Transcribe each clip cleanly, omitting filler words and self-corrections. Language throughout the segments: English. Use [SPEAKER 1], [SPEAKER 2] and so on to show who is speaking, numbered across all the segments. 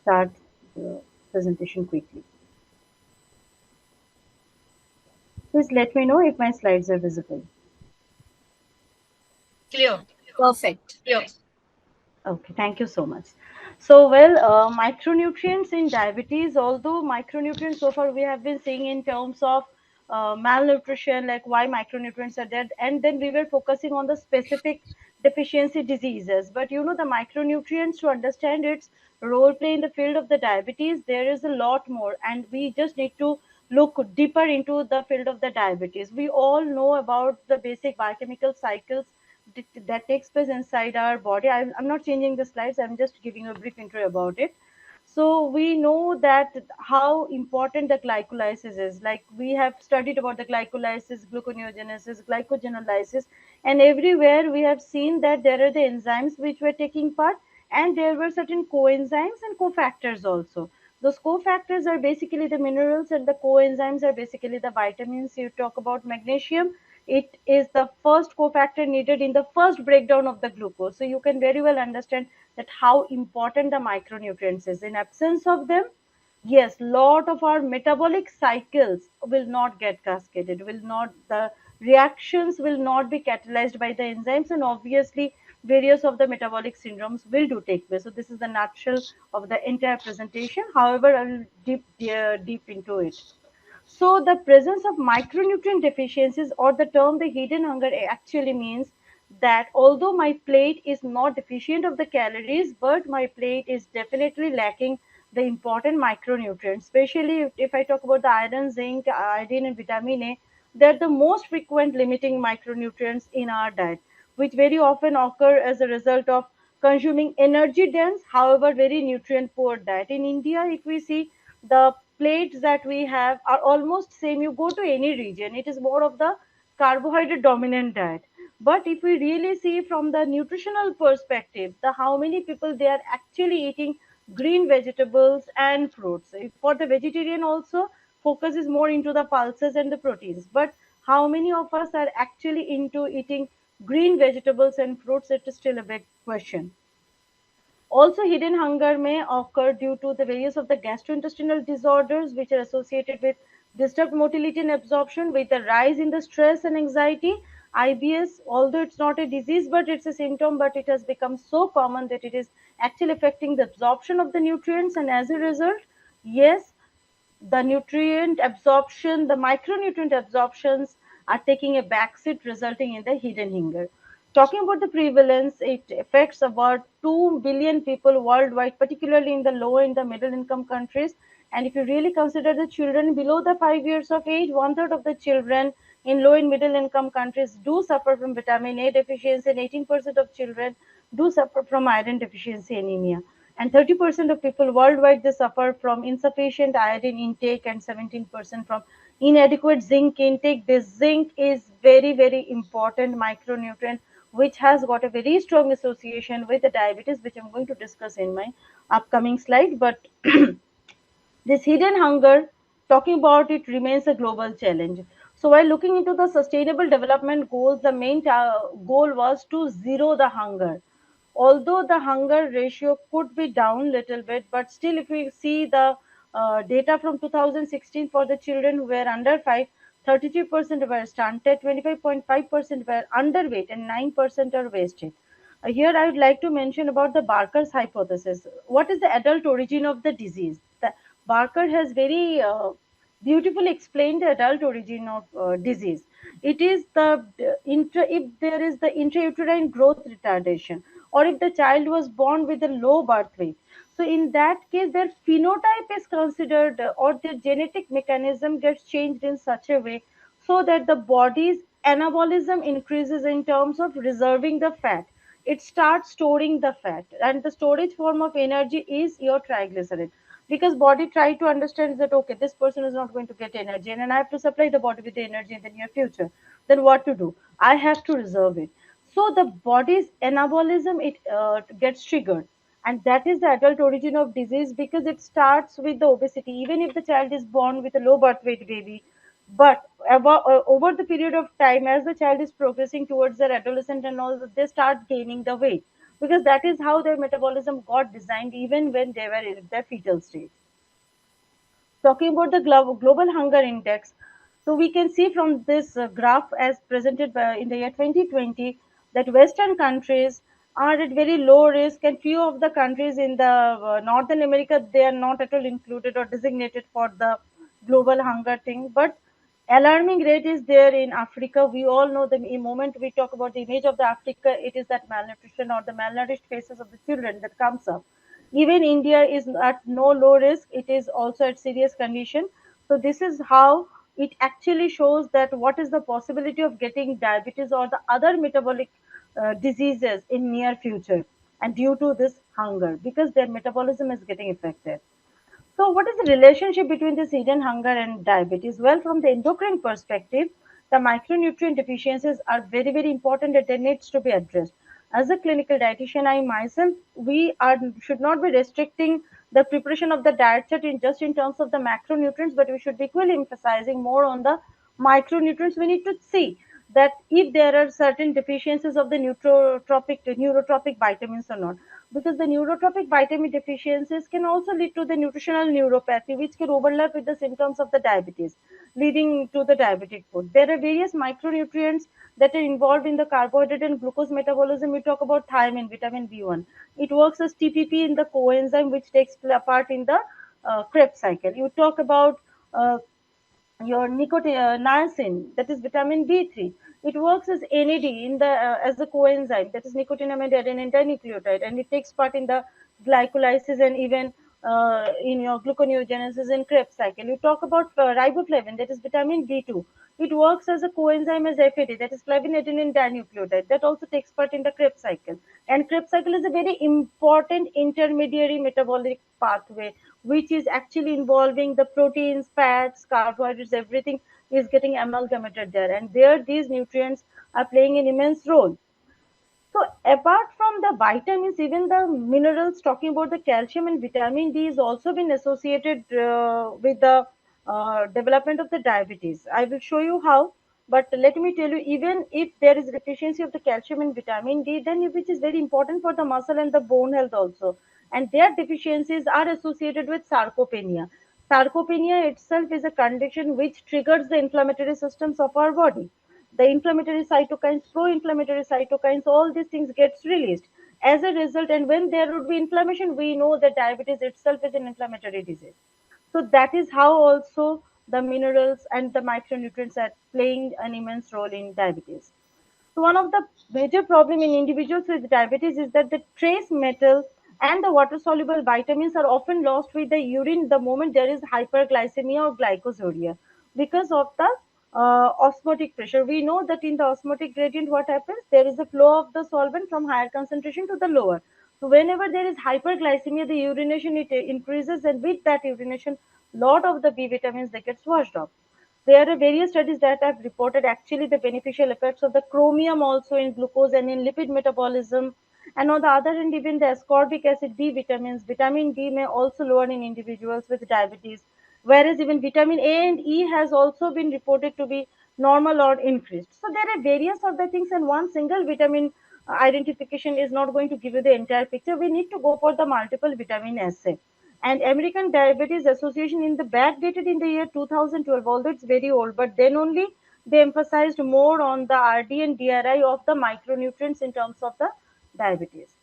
[SPEAKER 1] start the presentation quickly. Please let me know if my slides are visible.
[SPEAKER 2] Clear.
[SPEAKER 3] Perfect.
[SPEAKER 1] Okay, thank you so much. So, micronutrients in diabetes, although micronutrients so far we have been seeing in terms of malnutrition, like why micronutrients are there, and then we were focusing on the specific deficiency diseases. But the micronutrients, to understand its role play in the field of the diabetes, there is a lot more, and we just need to look deeper into the field of the diabetes. We all know about the basic biochemical cycles that takes place inside our body. I'm not changing the slides, I'm just giving a brief intro about it. So we know that how important the glycolysis is. Like we have studied about the glycolysis, gluconeogenesis, glycogenolysis, and everywhere we have seen that there are the enzymes which were taking part, and there were certain coenzymes and cofactors also. Those cofactors are basically the minerals, and the coenzymes are basically the vitamins. You talk about magnesium, it is the first cofactor needed in the first breakdown of the glucose. So you can very well understand that how important the micronutrients is. In absence of them, yes, lot of our metabolic cycles will not get cascaded, will not, the reactions will not be catalyzed by the enzymes, and obviously various of the metabolic syndromes will do take place. So this is the nutshell of the entire presentation. However, I will deep into it. So the presence of micronutrient deficiencies, or the term the hidden hunger, actually means that although my plate is not deficient of the calories, but my plate is definitely lacking the important micronutrients. Especially if I talk about the iron, zinc, iodine, and vitamin A, they're the most frequent limiting micronutrients in our diet, which very often occur as a result of consuming energy dense, however very nutrient poor diet. In India, if we see, the plates that we have are almost same. You go to any region, it is more of the carbohydrate dominant diet. But if we really see from the nutritional perspective, the how many people they are actually eating green vegetables and fruits. For the vegetarian also, focus is more into the pulses and the proteins. But how many of us are actually into eating green vegetables and fruits? It is still a big question. Also, hidden hunger may occur due to the various of the gastrointestinal disorders which are associated with disturbed motility and absorption, with the rise in the stress and anxiety. IBS, although it's not a disease but it's a symptom, but it has become so common that it is actually affecting the absorption of the nutrients, and as a result, yes, the nutrient absorption, the micronutrient absorptions are taking a backseat, resulting in the hidden hunger. Talking about the prevalence, it affects about 2 billion people worldwide, particularly in the low and the middle income countries. And if you really consider the children below the 5 years of age, one third of the children in low and middle income countries do suffer from vitamin A deficiency, and 18% of children do suffer from iron deficiency anemia. And 30% of people worldwide they suffer from insufficient iodine intake, and 17% from inadequate zinc intake. This zinc is very very important micronutrient which has got a very strong association with the diabetes, which I'm going to discuss in my upcoming slide. But this hidden hunger, talking about it, remains a global challenge. So, while looking into the Sustainable Development Goals, the main goal was to zero the hunger. Although the hunger ratio could be down little bit, but still, if we see the data from 2016 for the children who were under 5, 33% were stunted, 25.5% were underweight, and 9% are wasted. Here, I would like to mention about the Barker's hypothesis. What is the adult origin of the disease? Barker has very beautifully explained the adult origin of disease. It is the if there is the intrauterine growth retardation, or if the child was born with a low birth weight. So in that case, their phenotype is considered, or their genetic mechanism gets changed in such a way so that the body's anabolism increases in terms of reserving the fat. It starts storing the fat, and the storage form of energy is your triglyceride, because body try to understand that okay, this person is not going to get energy, and I have to supply the body with the energy in the near future. Then what to do? I have to reserve it. So the body's anabolism, it gets triggered, and that is the adult origin of disease, because it starts with the obesity. Even if the child is born with a low birth weight baby, but over the period of time, as the child is progressing towards their adolescent and all, they start gaining the weight. because that is how their metabolism got designed even when they were in their fetal stage. Talking about the global hunger index, so we can see from this graph as presented in the year 2020 that Western countries are at very low risk, and few of the countries in the Northern America, they are not at all included or designated for the global hunger thing. But alarming rate is there in Africa. We all know the moment we talk about the image of the Africa, it is that malnutrition or the malnourished faces of the children that comes up. Even India is at no low risk; it is also at serious condition. So this is how it actually shows that what is the possibility of getting diabetes or the other metabolic diseases in near future, and due to this hunger, because their metabolism is getting affected. So, what is the relationship between this hidden hunger and diabetes? Well, from the endocrine perspective, the micronutrient deficiencies are very, very important and they needs to be addressed. As a clinical dietitian, I myself, we are should not be restricting the preparation of the diet chart in just in terms of the macronutrients, but we should be equally emphasizing more on the micronutrients. We need to see that if there are certain deficiencies of the neurotropic vitamins or not, because the neurotropic vitamin deficiencies can also lead to the nutritional neuropathy, which can overlap with the symptoms of the diabetes, leading to the diabetic food. There are various micronutrients that are involved in the carbohydrate and glucose metabolism. We talk about thiamine, vitamin B1. It works as TPP in the coenzyme, which takes part in the Krebs cycle. You talk about your niacin, that is vitamin B3. It works as NAD in the as a coenzyme, that is nicotinamide adenine dinucleotide, and it takes part in the glycolysis and even in your gluconeogenesis in Krebs cycle. You talk about riboflavin, that is vitamin B2. It works as a coenzyme as FAD, that is flavin adenine dinucleotide, that also takes part in the Krebs cycle. And Krebs cycle is a very important intermediary metabolic pathway, which is actually involving the proteins, fats, carbohydrates, everything is getting amalgamated there. And there, these nutrients are playing an immense role. So apart from the vitamins, even the minerals, talking about the calcium and vitamin D is also been associated with the development of the diabetes. I will show you how, but let me tell you, even if there is deficiency of the calcium and vitamin D, then which is very important for the muscle and the bone health also, and their deficiencies are associated with sarcopenia. Sarcopenia itself is a condition which triggers the inflammatory systems of our body. The inflammatory cytokines, pro-inflammatory cytokines, all these things gets released as a result. And when there would be inflammation, we know that diabetes itself is an inflammatory disease. So that is how also the minerals and the micronutrients are playing an immense role in diabetes. So one of the major problem in individuals with diabetes is that the trace metal and the water soluble vitamins are often lost with the urine the moment there is hyperglycemia or glycosuria because of the osmotic pressure. We know that in the osmotic gradient, what happens? There is a flow of the solvent from higher concentration to the lower. So whenever there is hyperglycemia, the urination it increases, and with that urination, lot of the B vitamins they get washed off. There are various studies that have reported actually the beneficial effects of the chromium also in glucose and in lipid metabolism. And on the other hand, even the ascorbic acid, B vitamins, vitamin D may also lower in individuals with diabetes, whereas even vitamin A and E has also been reported to be normal or increased. So there are various other things, and one single vitamin identification is not going to give you the entire picture. We need to go for the multiple vitamin assay. And American Diabetes Association in the backdated in the year 2012, although it's very old, but then only they emphasized more on the RD and DRI of the micronutrients in terms of the diabetes.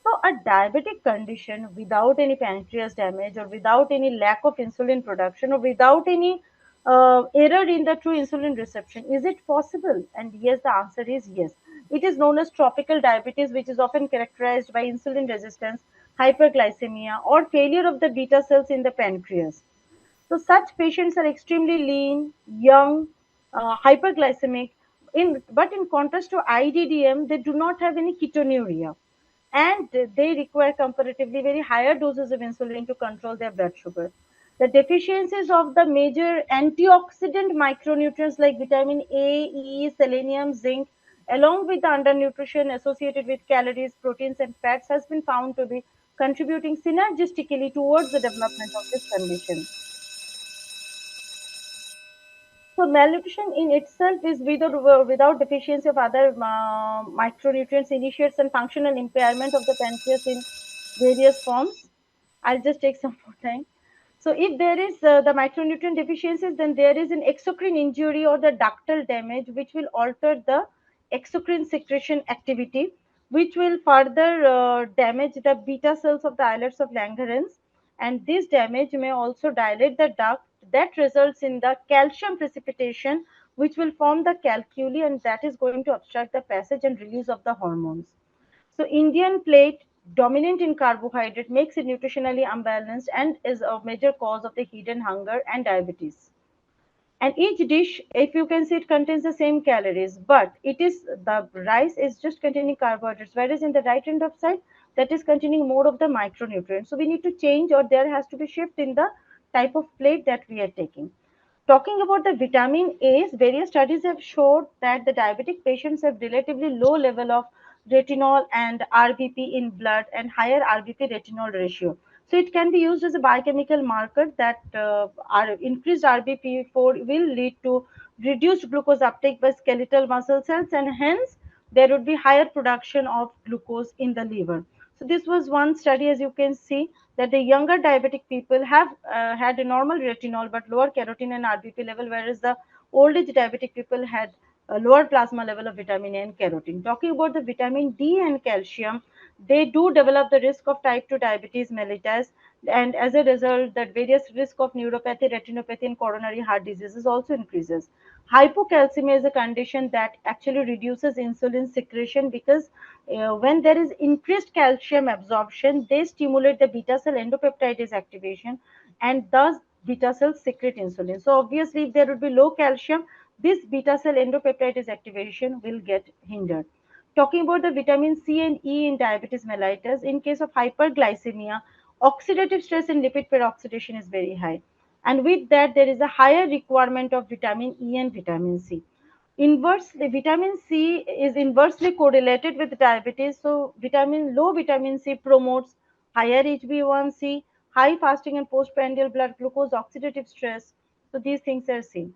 [SPEAKER 1] So a diabetic condition without any pancreas damage or without any lack of insulin production or without any error in the true insulin reception, is it possible? And yes, the answer is yes. It is known as tropical diabetes, which is often characterized by insulin resistance, hyperglycemia, or failure of the beta cells in the pancreas. So such patients are extremely lean, young, hyperglycemic. But in contrast to IDDM, they do not have any ketonuria, and they require comparatively very higher doses of insulin to control their blood sugar. The deficiencies of the major antioxidant micronutrients like vitamin A, E, selenium, zinc, along with the undernutrition associated with calories, proteins, and fats, has been found to be contributing synergistically towards the development of this condition. So malnutrition in itself is without deficiency of other micronutrients initiates and functional impairment of the pancreas in various forms. I'll just take some more time. So if there is the micronutrient deficiencies, then there is an exocrine injury or the ductal damage, which will alter the exocrine secretion activity, which will further damage the beta cells of the islets of Langerhans. And this damage may also dilate the duct that results in the calcium precipitation, which will form the calculi, and that is going to obstruct the passage and release of the hormones. So Indian plate, dominant in carbohydrate, makes it nutritionally unbalanced and is a major cause of the hidden hunger and diabetes. And each dish, if you can see, it contains the same calories, but it is the rice is just containing carbohydrates, whereas in the right hand of side, that is containing more of the micronutrients. So we need to change, or there has to be shift in the type of plate that we are taking. Talking about the vitamin A's, various studies have showed that the diabetic patients have relatively low level of retinol and RBP in blood and higher RBP retinol ratio. So it can be used as a biochemical marker that our increased RBP4 will lead to reduced glucose uptake by skeletal muscle cells, and hence there would be higher production of glucose in the liver. So this was one study, as you can see, that the younger diabetic people have had a normal retinol but lower carotene and RBP level, whereas the old age diabetic people had a lower plasma level of vitamin A and carotene. Talking about the vitamin D and calcium, they do develop the risk of type 2 diabetes mellitus, and as a result, that various risk of neuropathy, retinopathy, and coronary heart diseases also increases. Hypocalcemia is a condition that actually reduces insulin secretion because when there is increased calcium absorption, they stimulate the beta cell endopeptidase activation, and thus beta cells secrete insulin. So obviously, if there would be low calcium, this beta cell endopeptidase activation will get hindered. Talking about the vitamin C and E in diabetes mellitus, in case of hyperglycemia, oxidative stress in lipid peroxidation is very high. And with that, there is a higher requirement of vitamin E and vitamin C. Inversely, vitamin C is inversely correlated with diabetes. So low vitamin C promotes higher HbA1c, high fasting and postprandial blood glucose, oxidative stress. So these things are seen.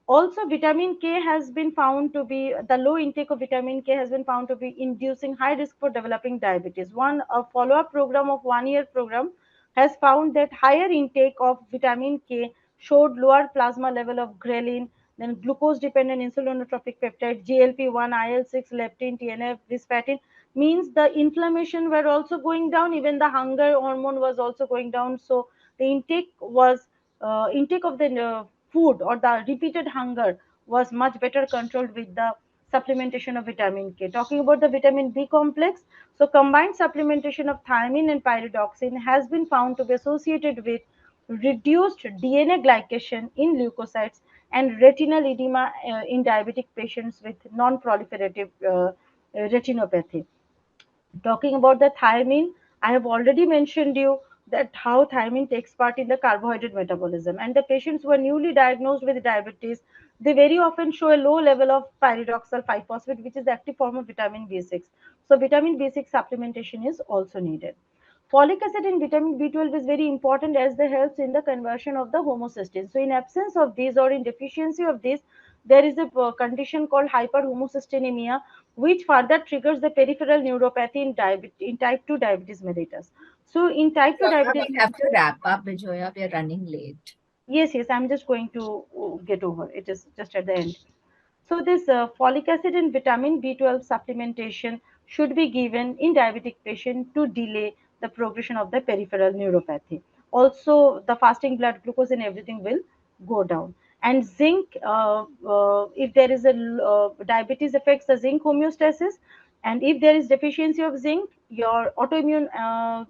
[SPEAKER 1] Also, vitamin K has been found to be, the low intake of vitamin K has been found to be inducing high risk for developing diabetes. One a follow-up program of 1 year program has found that higher intake of vitamin K showed lower plasma level of ghrelin, then glucose-dependent insulinotropic peptide, GLP-1, IL-6, leptin, TNF, bisphatin, means the inflammation were also going down, even the hunger hormone was also going down. So the intake of the food or the repeated hunger was much better controlled with the supplementation of vitamin K. Talking about the vitamin B complex, so combined supplementation of thiamine and pyridoxine has been found to be associated with reduced DNA glycation in leukocytes and retinal edema in diabetic patients with non-proliferative retinopathy. Talking about the thiamine, I have already mentioned you that how thiamine takes part in the carbohydrate metabolism. And the patients who are newly diagnosed with diabetes, they very often show a low level of pyridoxal 5-phosphate, which is the active form of vitamin B6. So vitamin B6 supplementation is also needed. Folic acid and vitamin B12 is very important as they helps in the conversion of the homocysteine. So in absence of these or in deficiency of this, there is a condition called hyperhomocysteinemia, which further triggers the peripheral neuropathy in type 2 diabetes mellitus. So in type 2
[SPEAKER 2] Doctor,
[SPEAKER 1] diabetes
[SPEAKER 2] we have to wrap up, Bijoya. We are running late.
[SPEAKER 1] Yes, yes, I'm just going to get over. It is just at the end. So this folic acid and vitamin B12 supplementation should be given in diabetic patient to delay the progression of the peripheral neuropathy. Also, the fasting blood glucose and everything will go down. And zinc, if there is a diabetes affects the zinc homeostasis, and if there is deficiency of zinc, your autoimmune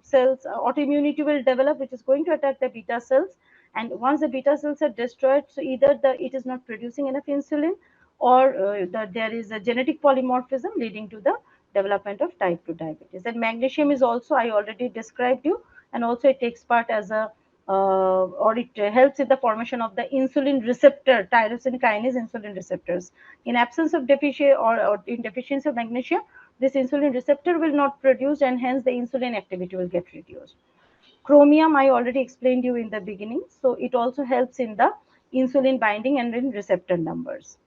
[SPEAKER 1] cells, autoimmunity will develop, which is going to attack the beta cells. And once the beta cells are destroyed, so either it is not producing enough insulin, or that there is a genetic polymorphism leading to the development of type 2 diabetes. And magnesium is also, I already described you, and also it takes part as a or it helps in the formation of the insulin receptor, tyrosine kinase insulin receptors. In absence of deficiency, or in deficiency of magnesium, this insulin receptor will not produce, and hence the insulin activity will get reduced. Chromium, I already explained you in the beginning. So it also helps in the insulin binding and in receptor numbers.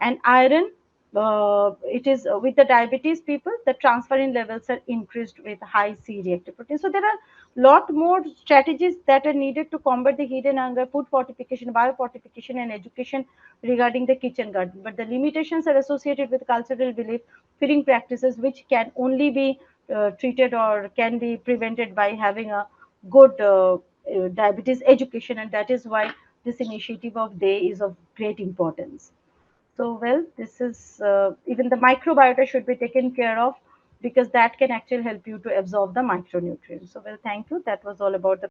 [SPEAKER 1] And iron, it is with the diabetes people, the transferrin levels are increased with high C reactive protein. So there are lot more strategies that are needed to combat the hidden hunger, food fortification, biofortification, and education regarding the kitchen garden. But the limitations are associated with cultural belief, feeding practices, which can only be treated or can be prevented by having a good diabetes education, and that is why this initiative of day is of great importance. So, well, this is even the microbiota should be taken care of, because that can actually help you to absorb the micronutrients. So, well, thank you. That was all about the